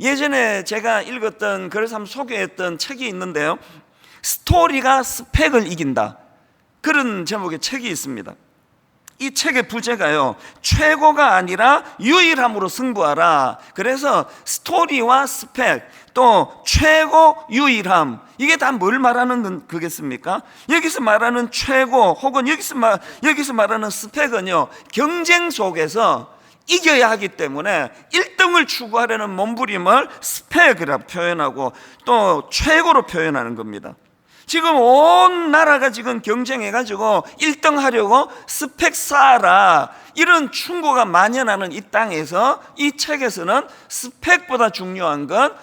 예전에 제가 읽었던, 그래서 한번 소개했던 책이 있는데요, 스토리가 스펙을 이긴다, 그런 제목의 책이 있습니다. 이 책의 부제가요, 최고가 아니라 유일함으로 승부하라. 그래서 스토리와 스펙, 또 최고, 유일함, 이게 다 뭘 말하는 거겠습니까? 여기서 말하는 최고 혹은 여기서 말하는 스펙은요, 경쟁 속에서 이겨야 하기 때문에 1등을 추구하려는 몸부림을 스펙이라 표현하고 또 최고로 표현하는 겁니다. 지금 온 나라가 지금 경쟁해가지고 1등 하려고 스펙 쌓아라, 이런 충고가 만연하는 이 땅에서 이 책에서는 스펙보다 중요한 건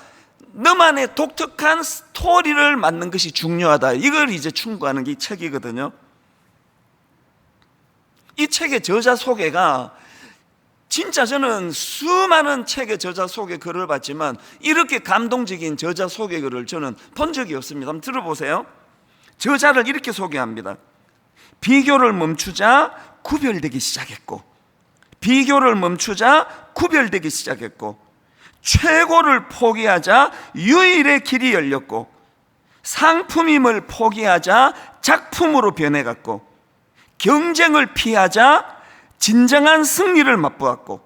너만의 독특한 스토리를 만드는 것이 중요하다, 이걸 이제 충고하는 게 이 책이거든요. 이 책의 저자 소개가 진짜, 저는 수많은 책의 저자 소개 글을 봤지만 이렇게 감동적인 저자 소개 글을 저는 본 적이 없습니다. 한번 들어보세요. 저자를 이렇게 소개합니다. 비교를 멈추자 구별되기 시작했고, 비교를 멈추자 구별되기 시작했고, 최고를 포기하자 유일의 길이 열렸고, 상품임을 포기하자 작품으로 변해갔고, 경쟁을 피하자 진정한 승리를 맛보았고,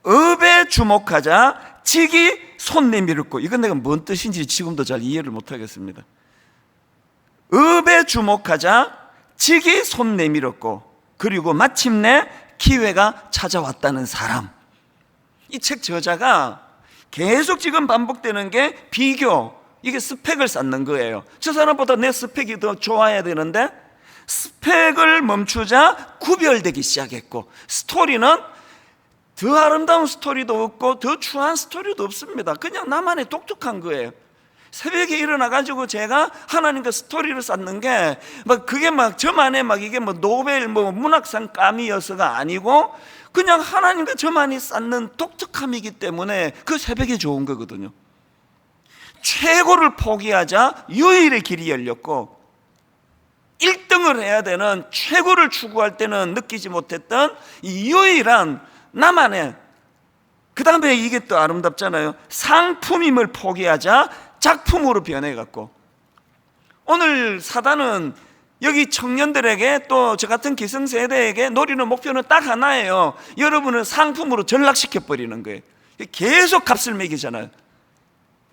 업에 주목하자 직이 손 내밀었고, 이건 내가 뭔 뜻인지 지금도 잘 이해를 못하겠습니다. 업에 주목하자 직이 손 내밀었고, 그리고 마침내 기회가 찾아왔다는 사람. 이 책 저자가 계속 지금 반복되는 게 비교, 이게 스펙을 쌓는 거예요. 저 사람보다 내 스펙이 더 좋아야 되는데 스펙을 멈추자 구별되기 시작했고, 스토리는 더 아름다운 스토리도 없고 더 추한 스토리도 없습니다. 그냥 나만의 독특한 거예요. 새벽에 일어나가지고 제가 하나님과 스토리를 쌓는 게 그게 저만의 이게 노벨 문학상 감이어서가 아니고, 그냥 하나님과 저만이 쌓는 독특함이기 때문에 그 새벽이 좋은 거거든요. 최고를 포기하자 유일의 길이 열렸고, 1등을 해야 되는, 최고를 추구할 때는 느끼지 못했던 이 유일한 나만의, 그 다음에 이게 또 아름답잖아요. 상품임을 포기하자 작품으로 변해갔고, 오늘 사단은 여기 청년들에게 또 저 같은 기성세대에게 노리는 목표는 딱 하나예요. 여러분을 상품으로 전락시켜 버리는 거예요. 계속 값을 매기잖아요.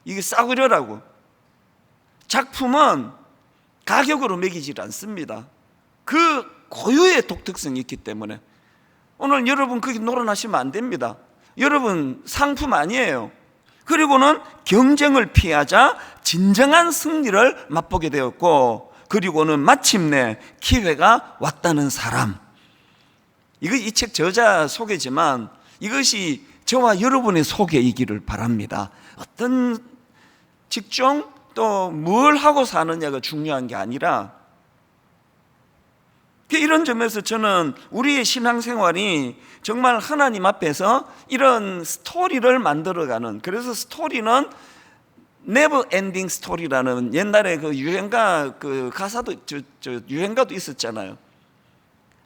이게 싸구려라고. 작품은 가격으로 매기질 않습니다. 그 고유의 독특성이 있기 때문에 오늘 여러분 거기 놀아나시면 안 됩니다. 여러분 상품 아니에요. 그리고는 경쟁을 피하자 진정한 승리를 맛보게 되었고, 그리고는 마침내 기회가 왔다는 사람. 이거 이 책 저자 소개지만 이것이 저와 여러분의 소개이기를 바랍니다. 어떤 직종 또 뭘 하고 사느냐가 중요한 게 아니라, 이런 점에서 저는 우리의 신앙생활이 정말 하나님 앞에서 이런 스토리를 만들어가는, 그래서 스토리는 네버 엔딩 스토리라는 옛날에 그 유행가 그 가사도 유행가도 있었잖아요.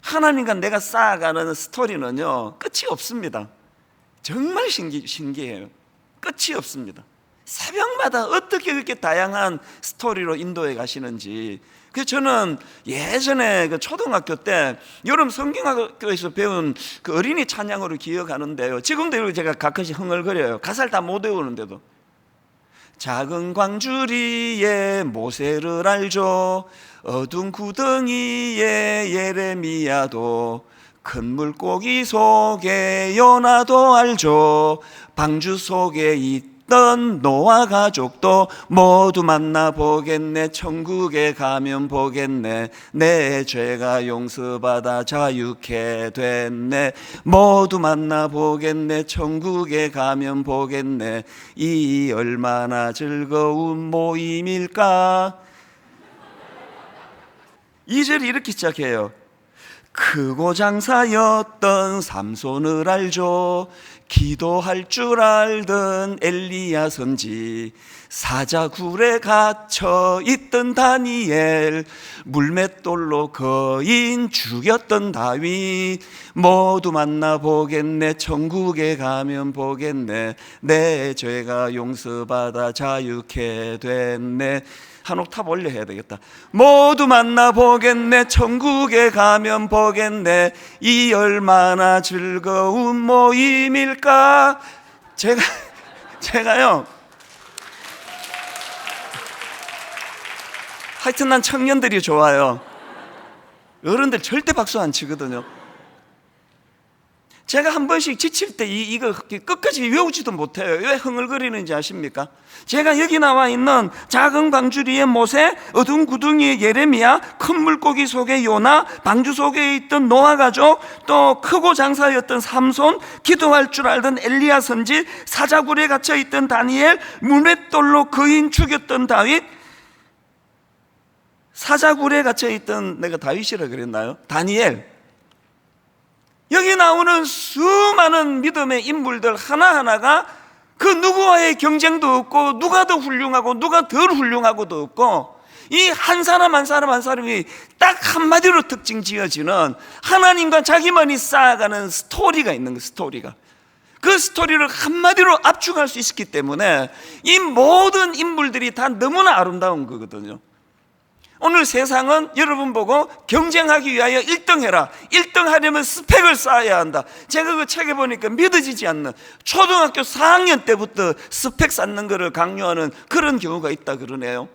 하나님과 내가 쌓아가는 스토리는요 끝이 없습니다. 정말 신기해요. 끝이 없습니다. 새벽마다 어떻게 그렇게 다양한 스토리로 인도해 가시는지. 그래서 저는 예전에 그 초등학교 때 여름 성경학교에서 배운 그 어린이 찬양으로 기억하는데요, 지금도 제가 가끔씩 흥얼거려요. 가사를 다 못 외우는데도. 작은 광주리에 모세를 알죠, 어두운 구덩이에 예레미야도, 큰 물고기 속에 요나도 알죠, 방주 속에 있던 노아 가족도 모두 만나보겠네, 천국에 가면 보겠네, 내 죄가 용서받아 자유케 됐네, 모두 만나보겠네, 천국에 가면 보겠네, 이 얼마나 즐거운 모임일까. 2절이 이렇게 시작해요. 크고 장사였던 삼손을 알죠, 기도할 줄 알던 엘리야 선지, 사자굴에 갇혀 있던 다니엘, 물맷돌로 거인 죽였던 다윗, 모두 만나보겠네. 천국에 가면 보겠네. 내 죄가 용서받아 자유케 됐네. 한 옥탑 올려 해야 되겠다. 모두 만나보겠네. 천국에 가면 보겠네. 이 얼마나 즐거운 모임일까. 제가요, 하여튼 난 청년들이 좋아요. 어른들 절대 박수 안 치거든요. 제가 한 번씩 지칠 때 이거 끝까지 외우지도 못해요. 왜 흥얼거리는지 아십니까? 제가 여기 나와 있는 작은 광주리의 모세, 어두운 구덩이의 예레미야, 큰 물고기 속의 요나, 방주 속에 있던 노아 가족, 또 크고 장사였던 삼손, 기도할 줄 알던 엘리야 선지, 사자굴에 갇혀 있던 다니엘, 물맷돌로 거인 죽였던 다윗, 사자굴에 갇혀 있던, 내가 다윗이라 그랬나요? 다니엘. 여기 나오는 수많은 믿음의 인물들 하나하나가 그 누구와의 경쟁도 없고, 누가 더 훌륭하고 누가 덜 훌륭하고도 없고, 이 한 사람 한 사람 한 사람이 딱 한마디로 특징 지어지는 하나님과 자기만이 쌓아가는 스토리가 있는 거. 스토리가, 그 스토리를 한마디로 압축할 수 있었기 때문에 이 모든 인물들이 다 너무나 아름다운 거거든요. 오늘 세상은 여러분 보고 경쟁하기 위하여 1등 해라, 1등 하려면 스펙을 쌓아야 한다. 제가 그 책에 보니까 믿어지지 않는, 초등학교 4학년 때부터 스펙 쌓는 것을 강요하는 그런 경우가 있다 그러네요.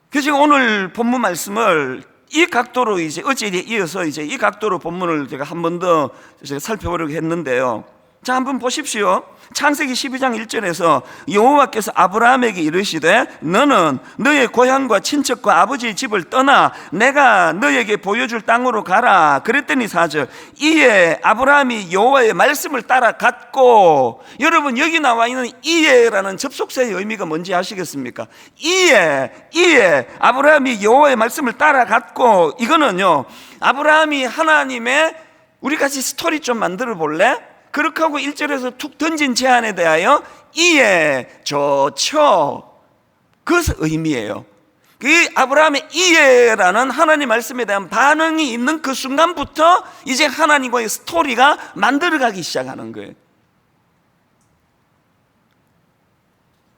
그래서 오늘 본문 말씀을 이 각도로 이제 어제에 이어서 이제 이 각도로 본문을 제가 한 번 더 살펴보려고 했는데요. 자, 한번 보십시오. 창세기 12장 1절에서 여호와께서 아브라함에게 이르시되 너는 너의 고향과 친척과 아버지의 집을 떠나 내가 너에게 보여줄 땅으로 가라. 그랬더니 4절, 이에 아브라함이 여호와의 말씀을 따라갔고. 여러분, 여기 나와 있는 이에라는 접속사의 의미가 뭔지 아시겠습니까? 이에 아브라함이 여호와의 말씀을 따라갔고, 이거는요, 아브라함이 하나님의, 우리 같이 스토리 좀 만들어 볼래? 그렇게 하고 1절에서 툭 던진 제안에 대하여 이에 좋죠, 그것의 의미예요. 그 아브라함의 이에라는 하나님 말씀에 대한 반응이 있는 그 순간부터 이제 하나님과의 스토리가 만들어가기 시작하는 거예요.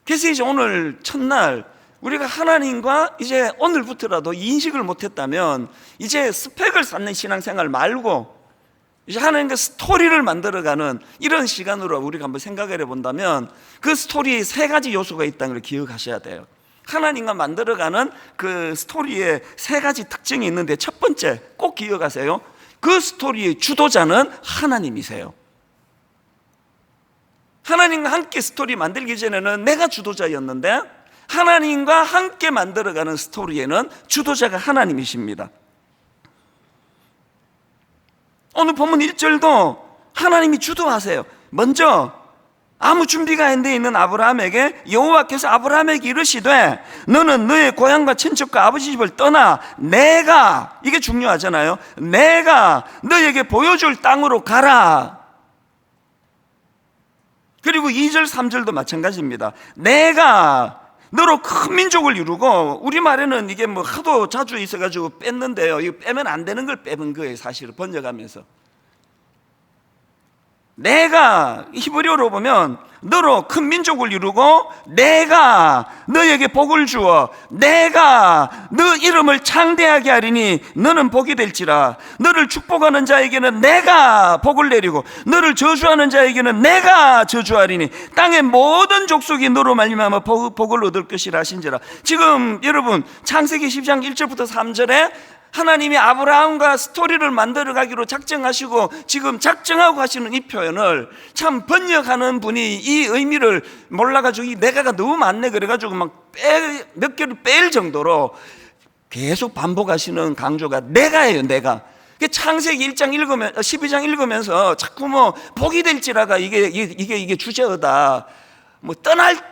그래서 이제 오늘 첫날 우리가 하나님과 이제 오늘부터라도 인식을 못했다면 이제 스펙을 쌓는 신앙생활 말고 이제 하나님과 스토리를 만들어가는 이런 시간으로 우리가 한번 생각을 해본다면 그 스토리에 3가지 요소가 있다는 걸 기억하셔야 돼요. 하나님과 만들어가는 그 스토리에 3가지 특징이 있는데, 첫 번째 꼭 기억하세요. 그 스토리의 주도자는 하나님이세요. 하나님과 함께 스토리 만들기 전에는 내가 주도자였는데, 하나님과 함께 만들어가는 스토리에는 주도자가 하나님이십니다. 오늘 본문 1절도 하나님이 주도하세요. 먼저 아무 준비가 안 돼 있는 아브라함에게 여호와께서 아브라함에게 이르시되 너는 너의 고향과 친척과 아버지 집을 떠나 내가, 이게 중요하잖아요, 내가 너에게 보여줄 땅으로 가라. 그리고 2절 3절도 마찬가지입니다. 내가 너로 큰 민족을 이루고, 우리말에는 이게 뭐 하도 자주 있어가지고 뺐는데요, 이거 빼면 안 되는 걸 빼는 거예요. 사실은 번역하면서 내가 히브리어로 보면 너로 큰 민족을 이루고 내가 너에게 복을 주어 내가 너 이름을 창대하게 하리니 너는 복이 될지라. 너를 축복하는 자에게는 내가 복을 내리고 너를 저주하는 자에게는 내가 저주하리니 땅의 모든 족속이 너로 말미암아 복을 얻을 것이라 하신지라. 지금 여러분 창세기 10장 1절부터 3절에 하나님이 아브라함과 스토리를 만들어 가기로 작정하시고 지금 작정하고 하시는 이 표현을 참 번역하는 분이 이 의미를 몰라가지고 이 내가가 너무 많네 그래가지고 막 몇 개를 뺄 정도로 계속 반복하시는 강조가 내가예요. 내가. 창세기 1장 읽으면 12장 읽으면서 자꾸 뭐 복이 될지라가 이게 주제어다. 뭐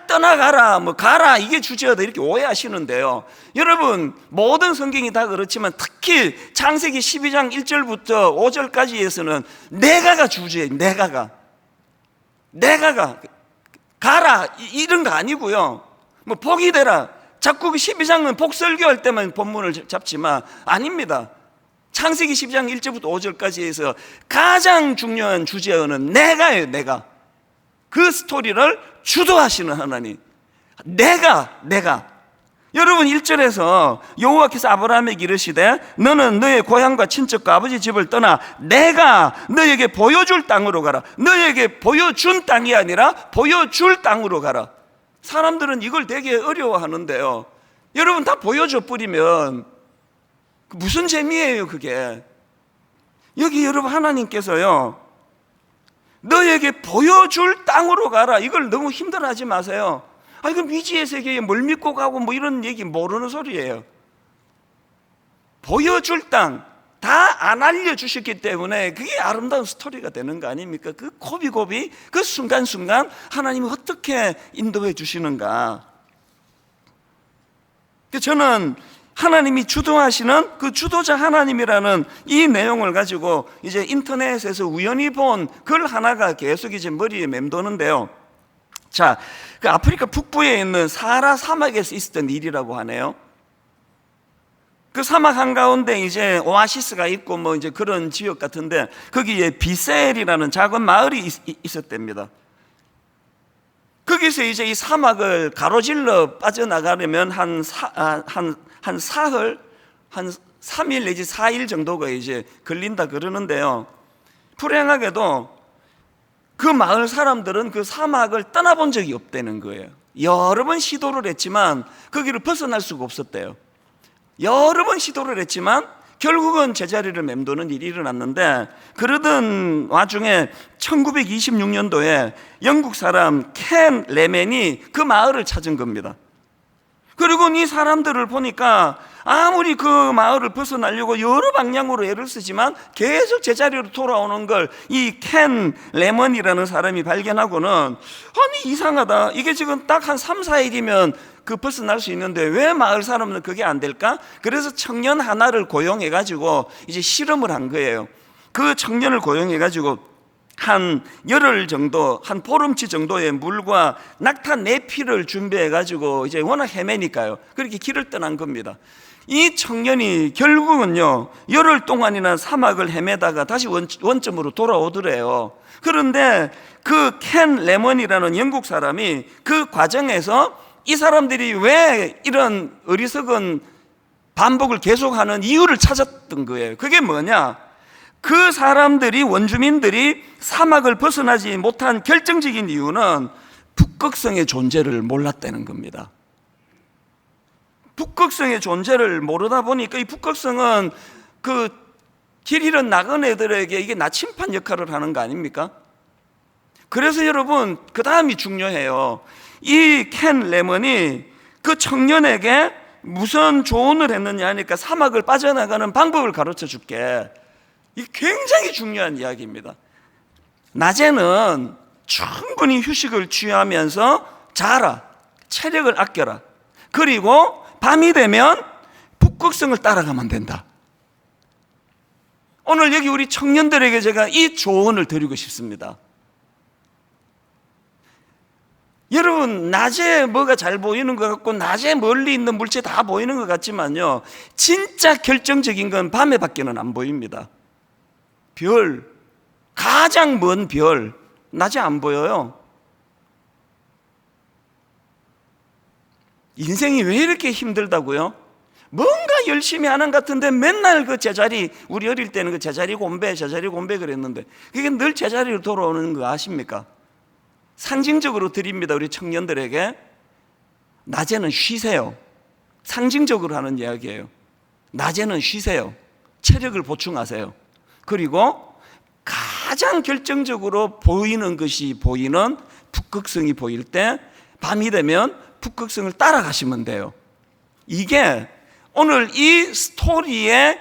떠나가라, 뭐 가라, 이게 주제다 이렇게 오해하시는데요. 여러분, 모든 성경이 다 그렇지만 특히 창세기 12장 1절부터 5절까지에서는 내가가 주제예요. 내가가 가라 이런 거 아니고요. 뭐 복이 되라. 자꾸 그 12장은 복설교할 때만 본문을 잡지만 아닙니다. 창세기 12장 1절부터 5절까지 해서 가장 중요한 주제어는 내가예요. 내가. 그 스토리를 주도하시는 하나님. 내가. 여러분 1절에서 여호와께서 아브라함에게 이르시되 너는 너의 고향과 친척과 아버지 집을 떠나 내가 너에게 보여줄 땅으로 가라. 너에게 보여준 땅이 아니라 보여줄 땅으로 가라. 사람들은 이걸 되게 어려워하는데요. 여러분 다 보여줘 버리면 무슨 재미예요 그게. 여기 여러분 하나님께서요 너에게 보여줄 땅으로 가라. 이걸 너무 힘들어하지 마세요. 이거 미지의 세계에 뭘 믿고 가고 뭐 이런 얘기 모르는 소리예요. 보여줄 땅 다 안 알려주셨기 때문에 그게 아름다운 스토리가 되는 거 아닙니까? 그 고비고비 그 순간순간 하나님이 어떻게 인도해 주시는가. 저는 하나님이 주도하시는 그 주도자 하나님이라는 이 내용을 가지고 이제 인터넷에서 우연히 본 글 하나가 계속 이제 머리에 맴도는데요. 자, 그 아프리카 북부에 있는 사하라 사막에서 있었던 일이라고 하네요. 그 사막 한가운데 이제 오아시스가 있고 뭐 이제 그런 지역 같은데 거기에 비셀이라는 작은 마을이 있었답니다. 거기서 이제 이 사막을 가로질러 빠져나가려면 한 사흘, 한 3일 내지 4일 정도가 이제 걸린다 그러는데요. 불행하게도 그 마을 사람들은 그 사막을 떠나본 적이 없다는 거예요. 여러 번 시도를 했지만 거기를 벗어날 수가 없었대요. 여러 번 시도를 했지만 결국은 제자리를 맴도는 일이 일어났는데 그러던 와중에 1926년도에 영국 사람 켄 레맨이 그 마을을 찾은 겁니다. 그리고 이 사람들을 보니까 아무리 그 마을을 벗어나려고 여러 방향으로 애를 쓰지만 계속 제자리로 돌아오는 걸 이 켄 레먼이라는 사람이 발견하고는 아니 이상하다. 이게 지금 딱 한 3, 4일이면 그 벗어날 수 있는데 왜 마을 사람은 그게 안 될까? 그래서 청년 하나를 고용해가지고 이제 실험을 한 거예요. 그 청년을 고용해가지고 한 열흘 정도, 한 보름치 정도의 물과 낙타 4피를 준비해가지고 이제 워낙 헤매니까요. 그렇게 길을 떠난 겁니다. 이 청년이 결국은요, 열흘 동안이나 사막을 헤매다가 다시 원점으로 돌아오더래요. 그런데 그 켄 레먼이라는 영국 사람이 그 과정에서 이 사람들이 왜 이런 어리석은 반복을 계속하는 이유를 찾았던 거예요. 그게 뭐냐? 그 사람들이, 원주민들이 사막을 벗어나지 못한 결정적인 이유는 북극성의 존재를 몰랐다는 겁니다. 북극성의 존재를 모르다 보니까 이 북극성은 그 길 잃은 나그네들에게 이게 나침반 역할을 하는 거 아닙니까? 그래서 여러분, 그 다음이 중요해요. 이 켄 레먼이 그 청년에게 무슨 조언을 했느냐 하니까 사막을 빠져나가는 방법을 가르쳐 줄게. 이게 굉장히 중요한 이야기입니다. 낮에는 충분히 휴식을 취하면서 자라. 체력을 아껴라. 그리고 밤이 되면 북극성을 따라가면 된다. 오늘 여기 우리 청년들에게 제가 이 조언을 드리고 싶습니다. 여러분, 낮에 뭐가 잘 보이는 것 같고 낮에 멀리 있는 물체 다 보이는 것 같지만요, 진짜 결정적인 건 밤에 밖에는 안 보입니다. 별, 가장 먼 별, 낮에 안 보여요. 인생이 왜 이렇게 힘들다고요? 뭔가 열심히 하는 것 같은데 맨날 그 제자리, 우리 어릴 때는 그 제자리 곤배 그랬는데 그게 늘 제자리로 돌아오는 거 아십니까? 상징적으로 드립니다. 우리 청년들에게 낮에는 쉬세요. 상징적으로 하는 이야기예요. 낮에는 쉬세요. 체력을 보충하세요. 그리고 가장 결정적으로 보이는 것이 보이는 북극성이 보일 때 밤이 되면 북극성을 따라가시면 돼요. 이게 오늘 이 스토리의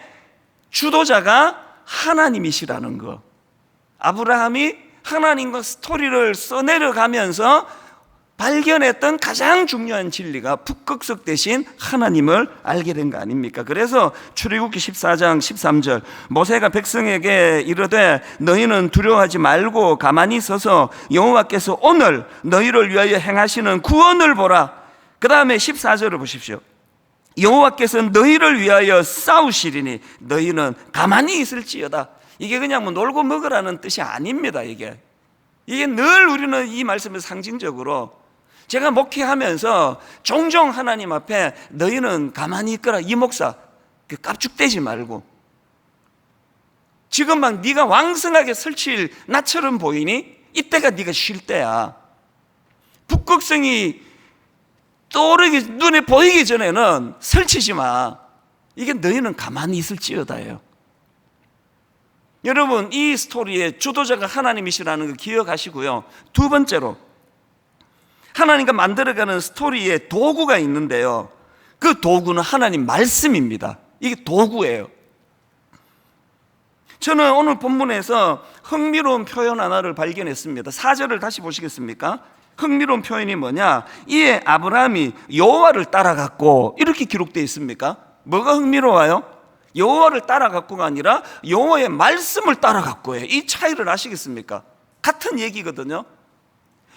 주도자가 하나님이시라는 거. 아브라함이 하나님과 스토리를 써내려가면서 발견했던 가장 중요한 진리가 북극석 대신 하나님을 알게 된 거 아닙니까? 그래서 출애굽기 14장 13절 모세가 백성에게 이르되 너희는 두려워하지 말고 가만히 서서 여호와께서 오늘 너희를 위하여 행하시는 구원을 보라. 그 다음에 14절을 보십시오. 여호와께서 너희를 위하여 싸우시리니 너희는 가만히 있을지어다. 이게 그냥 뭐 놀고 먹으라는 뜻이 아닙니다. 이게 늘 우리는 이 말씀을 상징적으로, 제가 목회하면서 종종 하나님 앞에 너희는 가만히 있거라. 이 목사 깝죽대지 말고, 지금 막 네가 왕성하게 설칠 나처럼 보이니 이때가 네가 쉴 때야. 북극성이 떠오르기 눈에 보이기 전에는 설치지 마. 이게 너희는 가만히 있을지어다예요. 여러분, 이 스토리의 주도자가 하나님이시라는 걸 기억하시고요. 두 번째로, 하나님과 만들어가는 스토리에 도구가 있는데요, 그 도구는 하나님 말씀입니다. 이게 도구예요. 저는 오늘 본문에서 흥미로운 표현 하나를 발견했습니다. 4절을 다시 보시겠습니까? 흥미로운 표현이 뭐냐? 이에 아브라함이 여호와를 따라갔고, 이렇게 기록되어 있습니까? 뭐가 흥미로워요? 여호와를 따라갔고가 아니라 여호와의 말씀을 따라갔고예요. 이 차이를 아시겠습니까? 같은 얘기거든요.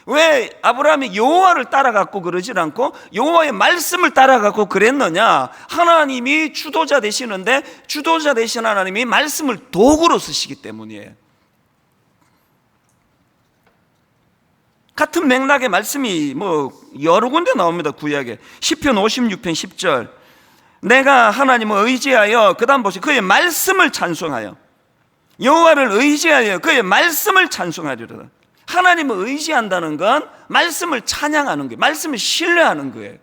왜 아브라함이 여호와를 따라갔고 그러질 않고 여호와의 말씀을 따라갔고 그랬느냐? 하나님이 주도자 되시는데 주도자 되신 하나님이 말씀을 도구로 쓰시기 때문이에요. 같은 맥락의 말씀이 뭐 여러 군데 나옵니다. 구약에 시편 56편 10절 내가 하나님을 의지하여, 그 다음 보시죠, 그의 말씀을 찬송하여, 여호와를 의지하여 그의 말씀을 찬송하리로다. 하나님을 의지한다는 건 말씀을 찬양하는 거예요. 말씀을 신뢰하는 거예요.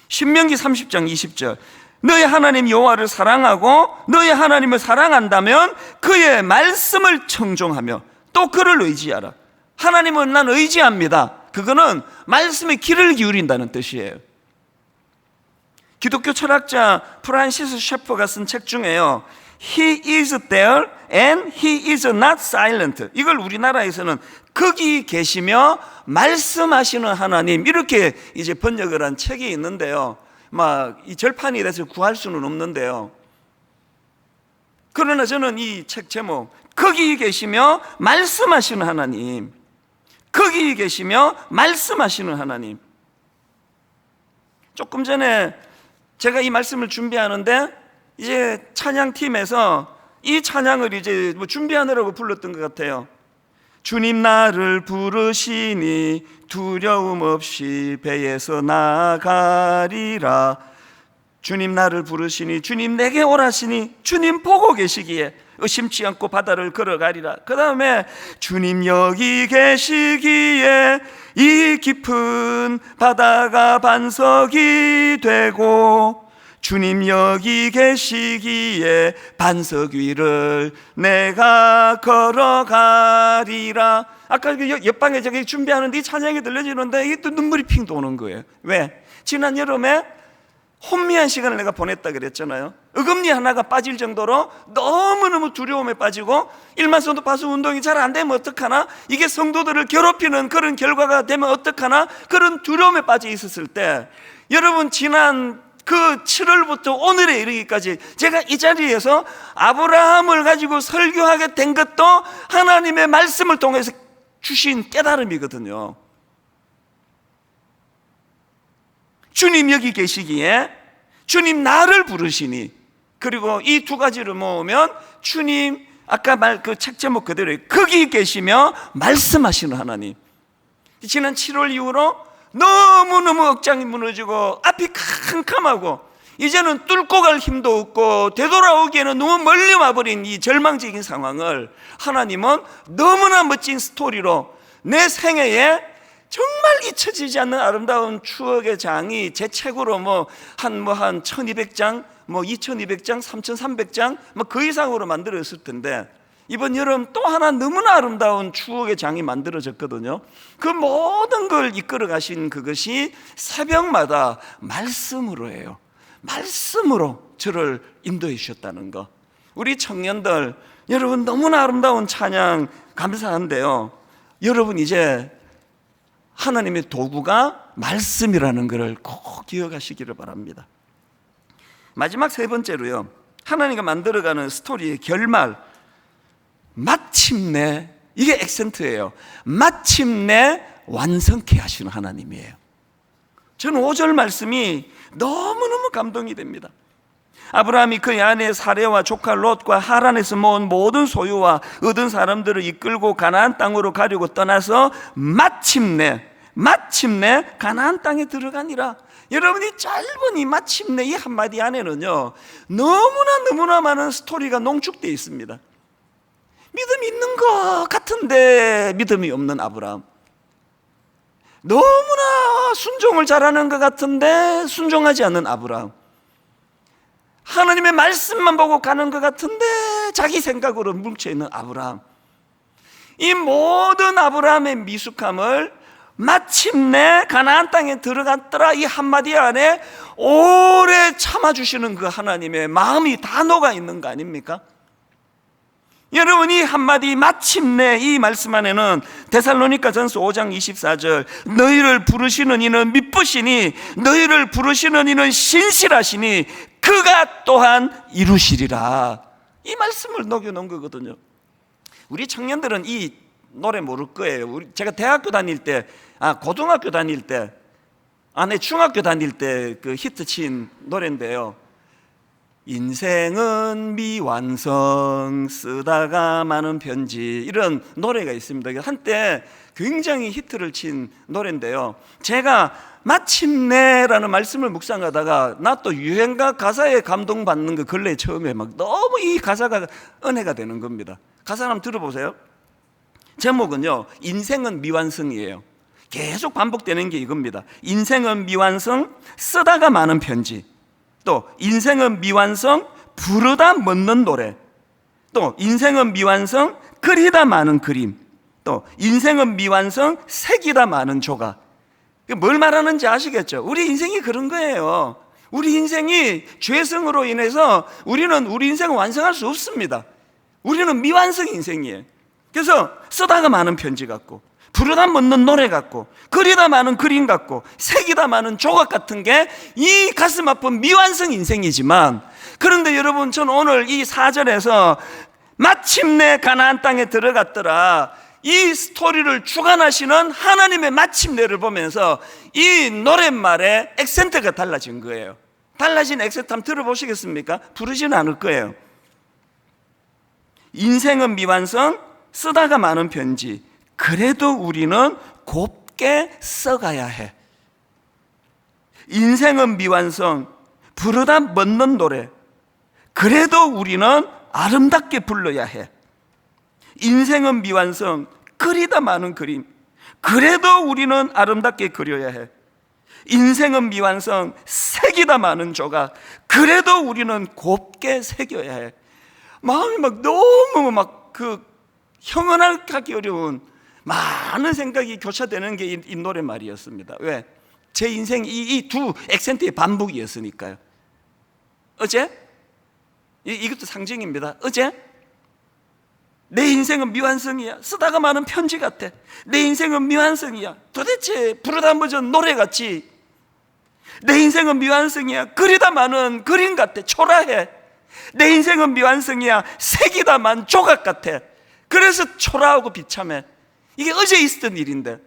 신명기 30장 20절 너희 하나님 여호와를 사랑하고 너희 하나님을 사랑한다면 그의 말씀을 청종하며 또 그를 의지하라. 하나님은 난 의지합니다. 그거는 말씀에 귀를 기울인다는 뜻이에요. 기독교 철학자 프란시스 셰퍼가 쓴 책 중에요, He is there and He is not silent. 이걸 우리나라에서는 거기 계시며 말씀하시는 하나님, 이렇게 이제 번역을 한 책이 있는데요, 막 이 절판이 돼서 구할 수는 없는데요, 그러나 저는 이 책 제목, 거기 계시며 말씀하시는 하나님, 거기 계시며 말씀하시는 하나님. 조금 전에 제가 이 말씀을 준비하는데 이제 찬양팀에서 이 찬양을 이제 뭐 준비하느라고 불렀던 것 같아요. 주님 나를 부르시니 두려움 없이 배에서 나가리라. 주님 나를 부르시니 주님 내게 오라시니 주님 보고 계시기에 의심치 않고 바다를 걸어가리라. 그 다음에 주님 여기 계시기에 이 깊은 바다가 반석이 되고 주님 여기 계시기에 반석 위를 내가 걸어가리라. 아까 옆방에 저기 준비하는데 이 찬양이 들려지는데 이게 또 눈물이 핑 도는 거예요. 왜? 지난 여름에 혼미한 시간을 내가 보냈다 그랬잖아요. 어금니 하나가 빠질 정도로 너무너무 두려움에 빠지고 일만성도 파수 운동이 잘 안 되면 어떡하나, 이게 성도들을 괴롭히는 그런 결과가 되면 어떡하나, 그런 두려움에 빠져 있었을 때, 여러분 지난 그 7월부터 오늘에 이르기까지 제가 이 자리에서 아브라함을 가지고 설교하게 된 것도 하나님의 말씀을 통해서 주신 깨달음이거든요. 주님 여기 계시기에 주님 나를 부르시니, 그리고 이 두 가지를 모으면 주님, 아까 말 그 책 제목 그대로 거기 계시며 말씀하시는 하나님. 지난 7월 이후로 너무너무 억장이 무너지고 앞이 캄캄하고 이제는 뚫고 갈 힘도 없고 되돌아오기에는 너무 멀리 와버린 이 절망적인 상황을 하나님은 너무나 멋진 스토리로 내 생애에 정말 잊혀지지 않는 아름다운 추억의 장이 제 책으로 한 1200장, 2200장, 3300장 그 이상으로 만들어졌을 텐데, 이번 여름 또 하나 너무나 아름다운 추억의 장이 만들어졌거든요. 그 모든 걸 이끌어 가신 그것이 새벽마다 말씀으로 해요. 말씀으로 저를 인도해 주셨다는 거. 우리 청년들, 여러분 너무나 아름다운 찬양 감사한데요, 여러분 이제 하나님의 도구가 말씀이라는 것을 꼭 기억하시기를 바랍니다. 마지막 세 번째로요, 하나님과 만들어가는 스토리의 결말, 마침내, 이게 액센트예요. 마침내 완성케 하시는 하나님이에요. 저는 5절 말씀이 너무너무 감동이 됩니다. 아브라함이 그의 아내 사레와 조카 롯과 하란에서 모은 모든 소유와 얻은 사람들을 이끌고 가나안 땅으로 가려고 떠나서 마침내 가나안 땅에 들어가니라. 여러분이 짧은 이 마침내 이 한마디 안에는요, 너무나 많은 스토리가 농축되어 있습니다. 믿음이 있는 것 같은데 믿음이 없는 아브라함, 너무나 순종을 잘하는 것 같은데 순종하지 않는 아브라함, 하나님의 말씀만 보고 가는 것 같은데 자기 생각으로 뭉쳐있는 아브라함, 이 모든 아브라함의 미숙함을 마침내 가나안 땅에 들어갔더라 이 한마디 안에 오래 참아주시는 그 하나님의 마음이 다 녹아있는 거 아닙니까? 여러분, 이 한마디 마침내 이 말씀 안에는 데살로니가전서 5장 24절 너희를 부르시는 이는 미쁘시니 너희를 부르시는 이는 신실하시니 그가 또한 이루시리라, 이 말씀을 녹여놓은 거거든요. 우리 청년들은 이 노래 모를 거예요. 제가 대학교 다닐 때, 고등학교 다닐 때, 내 중학교 다닐 때 그 히트친 노래인데요, 인생은 미완성 쓰다가 많은 편지, 이런 노래가 있습니다. 한때 굉장히 히트를 친 노래인데요, 제가 마침내라는 말씀을 묵상하다가 나 또 유행가 가사에 감동받는 거 근래에 처음에 막 너무 이 가사가 은혜가 되는 겁니다. 가사 한번 들어보세요. 제목은요, 인생은 미완성이에요. 계속 반복되는 게 이겁니다. 인생은 미완성 쓰다가 많은 편지, 또 인생은 미완성 부르다 멎는 노래, 또 인생은 미완성 그리다 많은 그림, 또 인생은 미완성 색이다 많은 조각. 뭘 말하는지 아시겠죠? 우리 인생이 그런 거예요. 우리 인생이 죄성으로 인해서 우리는 우리 인생을 완성할 수 없습니다. 우리는 미완성 인생이에요. 그래서 쓰다가 많은 편지 같고, 부르다 멎는 노래 같고, 그리다 많은 그림 같고, 색이다 많은 조각 같은 게 이 가슴 아픈 미완성 인생이지만, 그런데 여러분, 저는 오늘 이 4절에서 마침내 가나안 땅에 들어갔더라 이 스토리를 주관하시는 하나님의 마침내를 보면서 이 노랫말의 액센트가 달라진 거예요. 달라진 액센트 한번 들어보시겠습니까? 부르지는 않을 거예요. 인생은 미완성 쓰다가 많은 편지, 그래도 우리는 곱게 써가야 해. 인생은 미완성 부르다 멎는 노래, 그래도 우리는 아름답게 불러야 해. 인생은 미완성 그리다 많은 그림, 그래도 우리는 아름답게 그려야 해. 인생은 미완성 색이다 많은 조각, 그래도 우리는 곱게 새겨야 해. 마음이 막 너무 형언하기 어려운 많은 생각이 교차되는 게 이 노랫말이었습니다. 왜? 제 인생 이 두 액센트의 반복이었으니까요. 어제? 이것도 상징입니다. 어제? 내 인생은 미완성이야. 쓰다가 많은 편지 같아. 내 인생은 미완성이야. 도대체 부르다 멎은 노래같이. 내 인생은 미완성이야. 그리다 많은 그림 같아. 초라해. 내 인생은 미완성이야. 색이다 많은 조각 같아. 그래서 초라하고 비참해. 이게 어제 있었던 일인데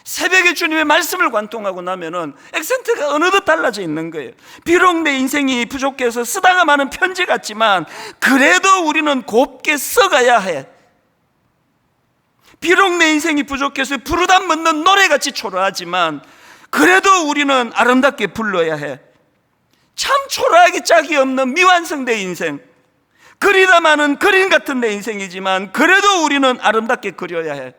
새벽에 주님의 말씀을 관통하고 나면은 액센트가 어느덧 달라져 있는 거예요. 비록 내 인생이 부족해서 쓰다가 많은 편지 같지만 그래도 우리는 곱게 써가야 해. 비록 내 인생이 부족해서 부르다 멎는 노래같이 초라하지만 그래도 우리는 아름답게 불러야 해. 참 초라하기 짝이 없는 미완성된 인생, 그리다 많은 그림 같은 내 인생이지만 그래도 우리는 아름답게 그려야 해.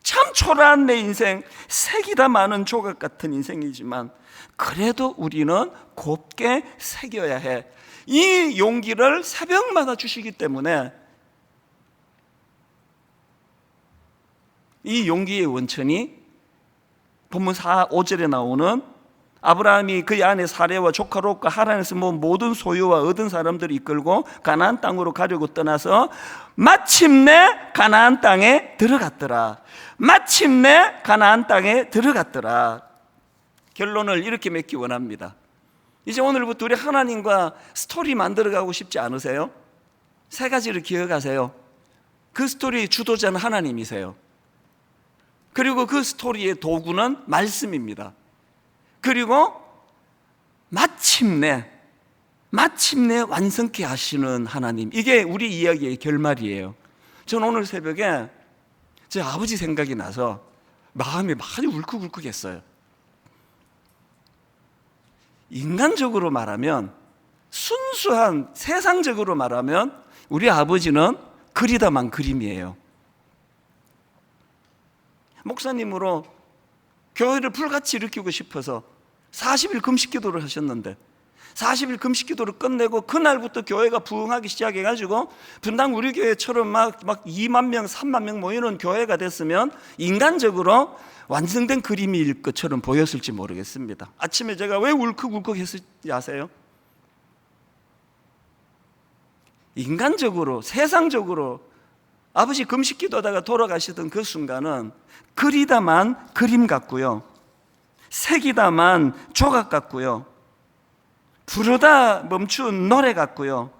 참 초라한 내 인생, 색이다 많은 조각 같은 인생이지만 그래도 우리는 곱게 새겨야 해. 이 용기를 새벽마다 주시기 때문에 이 용기의 원천이 본문 5절에 나오는 아브라함이 그의 아내 사레와 조카 롯과 하란에서 모든 소유와 얻은 사람들을 이끌고 가나안 땅으로 가려고 떠나서 마침내 가나안 땅에 들어갔더라. 마침내 가나안 땅에 들어갔더라. 결론을 이렇게 맺기 원합니다. 이제 오늘부터 우리 하나님과 스토리 만들어가고 싶지 않으세요? 세 가지를 기억하세요. 그 스토리의 주도자는 하나님이세요. 그리고 그 스토리의 도구는 말씀입니다. 그리고 마침내 완성케 하시는 하나님, 이게 우리 이야기의 결말이에요. 저는 오늘 새벽에 제 아버지 생각이 나서 마음이 많이 울컥울컥했어요. 인간적으로 말하면, 순수한 세상적으로 말하면 우리 아버지는 그리다만 그림이에요. 목사님으로 교회를 불같이 일으키고 싶어서 40일 금식 기도를 하셨는데 40일 금식 기도를 끝내고 그날부터 교회가 부흥하기 시작해가지고 분당 우리 교회처럼 막 2만 명, 3만 명 모이는 교회가 됐으면 인간적으로 완성된 그림일 것처럼 보였을지 모르겠습니다. 아침에 제가 왜 울컥울컥 했을지 아세요? 인간적으로, 세상적으로 아버지 금식 기도하다가 돌아가시던 그 순간은 그리다만 그림 같고요, 색이다만 조각 같고요, 부르다 멈춘 노래 같고요,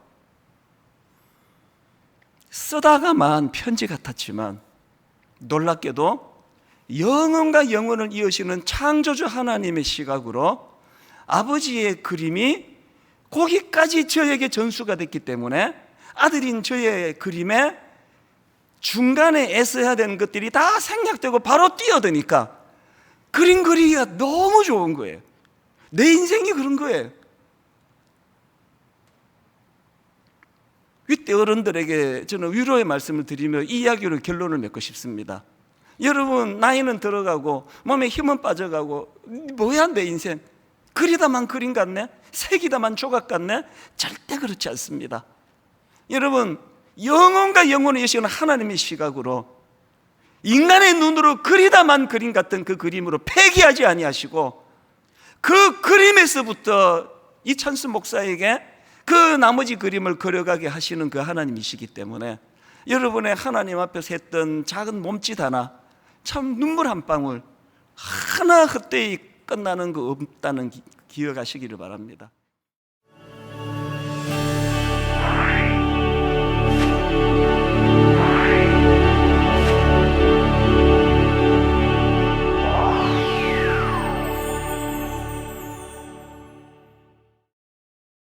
쓰다가만 편지 같았지만 놀랍게도 영혼과 영혼을 이으시는 창조주 하나님의 시각으로 아버지의 그림이 거기까지 저에게 전수가 됐기 때문에 아들인 저의 그림에 중간에 애써야 되는 것들이 다 생략되고 바로 뛰어드니까 그림 그리기가 너무 좋은 거예요. 내 인생이 그런 거예요. 이때 어른들에게 저는 위로의 말씀을 드리며 이 이야기로 결론을 맺고 싶습니다. 여러분, 나이는 들어가고 몸에 힘은 빠져가고 뭐야 내 인생, 그리다만 그림 같네, 색이다만 조각 같네? 절대 그렇지 않습니다. 여러분, 영혼과 영혼을 여시는 하나님의 시각으로 인간의 눈으로 그리다만 그림 같은 그 그림으로 폐기하지 아니하시고 그 그림에서부터 이찬수 목사에게 그 나머지 그림을 그려가게 하시는 그 하나님이시기 때문에 여러분의 하나님 앞에서 했던 작은 몸짓 하나, 참 눈물 한 방울 하나 헛되이 끝나는 거 없다는 기억하시기를 바랍니다.